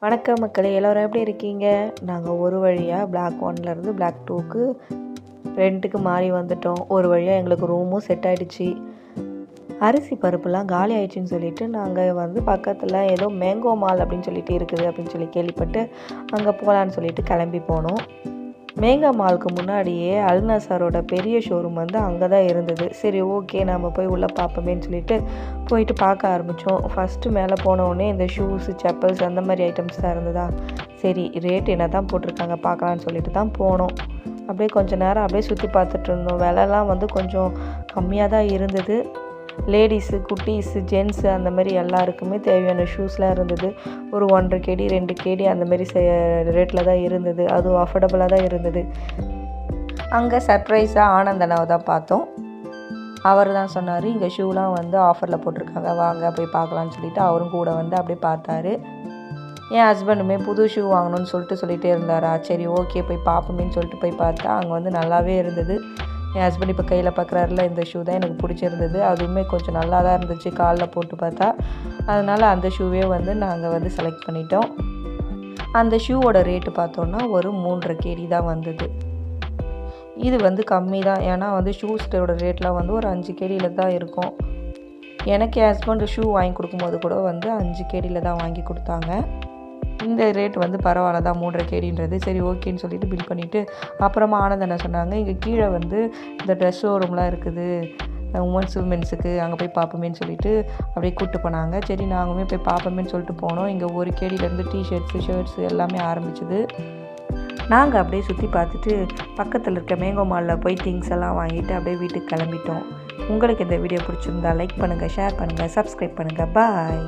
வணக்கம் மக்களே, எல்லோரும் எப்படி இருக்கீங்க? நாங்கள் ஒரு வழியாக Black 1லேருந்து Black 2க்கு ரெண்ட்டுக்கு மாறி வந்துட்டோம். ஒரு வழியாக எங்களுக்கு ரூமும் செட் ஆகிடுச்சு. அரிசி பருப்புலாம் காலி ஆயிடுச்சுன்னு சொல்லிட்டு நாங்கள் வந்து பக்கத்தில் ஏதோ மேங்கோ மால் அப்படின்னு சொல்லிட்டு இருக்குது அப்படின்னு சொல்லி கேள்விப்பட்டு அங்கே போகலான்னு சொல்லிட்டு கிளம்பி போனோம். மேங்கோ மாலுக்கு முன்னாடியே அல்நாசரோட பெரிய ஷோரூம் வந்து அங்கே தான் இருந்தது. சரி, ஓகே, நம்ம போய் உள்ளே பார்ப்போமேன்னு சொல்லிட்டு போயிட்டு பார்க்க ஆரம்பித்தோம். ஃபஸ்ட்டு மேலே போனோடனே இந்த ஷூஸு, செப்பல்ஸ் அந்த மாதிரி ஐட்டம்ஸ் தான் இருந்ததா. சரி, ரேட் என்ன தான் போட்டிருக்காங்க பார்க்கலான்னு சொல்லிட்டு தான் போனோம். அப்படியே கொஞ்சம் நேரம் அப்படியே சுற்றி பார்த்துட்டு இருந்தோம். விலைலாம் வந்து கொஞ்சம் கம்மியாக தான் இருந்தது. லேடிஸு, குட்டீஸு, ஜென்ஸு அந்த மாதிரி எல்லாருக்குமே தேவையான ஷூஸ்லாம் இருந்தது. ஒரு 1.5 KD 2 KD அந்த மாதிரி ரேட்டில் தான் இருந்தது. அதுவும் அஃபோர்டபுளாக தான் இருந்தது. அங்கே சர்ப்ரைஸாக ஆனந்தனாவை தான் பார்த்தோம். அவர் தான் சொன்னார், இங்கே ஷூலாம் வந்து ஆஃபரில் போட்டிருக்காங்க, வாங்க போய் பார்க்கலான்னு சொல்லிட்டு அவரும் கூட வந்து அப்படியே பார்த்தாரு. என் ஹஸ்பண்டுமே புது ஷூ வாங்கணும்னு சொல்லிகிட்டே இருந்தாரா. சரி, ஓகே, போய் பார்ப்போமேன்னு சொல்லிட்டு போய் பார்த்தா அங்கே வந்து நல்லாவே இருந்தது. என் ஹஸ்பண்ட் இப்போ கையில் பார்க்குறாருல, இந்த ஷூ தான் எனக்கு பிடிச்சிருந்தது. அதுவுமே கொஞ்சம் நல்லா தான் இருந்துச்சு காலில் போட்டு பார்த்தா. அதனால் அந்த ஷூவே வந்து நாங்கள் வந்து செலக்ட் பண்ணிட்டோம். அந்த ஷூவோட ரேட்டு பார்த்தோன்னா ஒரு 3.5 KD தான் வந்தது. இது வந்து கம்மி தான். ஏன்னா வந்து ஷூஸோட ரேட்லாம் வந்து ஒரு 5 KDயில் தான் இருக்கும். எனக்கு என் ஹஸ்பண்டு ஷூ வாங்கி கொடுக்கும்போது கூட வந்து 5 KDயில் தான் வாங்கி கொடுத்தாங்க. இந்த ரேட் வந்து பரவாயில்ல தான், 3.5 KDன்றது. சரி, ஓகேன்னு சொல்லிட்டு பில் பண்ணிவிட்டு அப்புறமா ஆனந்த் என்ன சொன்னாங்க, இங்கே கீழே வந்து இந்த ட்ரெஸ் ஷோரூம்லாம் இருக்குது, உமன்ஸுக்கு அங்கே போய் பார்ப்போமேன்னு சொல்லிட்டு அப்படியே கூப்பிட்டு போனாங்க. சரி, நாங்களுமே போய் பார்ப்போமேன்னு சொல்லிட்டு போனோம். இங்கே 1 KDலேருந்து டிஷர்ட்ஸு, ஷர்ட்ஸு எல்லாமே ஆரம்பிச்சுது. நாங்கள் அப்படியே சுற்றி பார்த்துட்டு பக்கத்தில் இருக்க மேங்கோ மாலில் போய் திங்ஸ் எல்லாம் வாங்கிட்டு அப்படியே வீட்டுக்கு கிளம்பிட்டோம். உங்களுக்கு இந்த வீடியோ பிடிச்சிருந்தா லைக் பண்ணுங்கள், ஷேர் பண்ணுங்கள், சப்ஸ்கிரைப் பண்ணுங்கள். பாய்.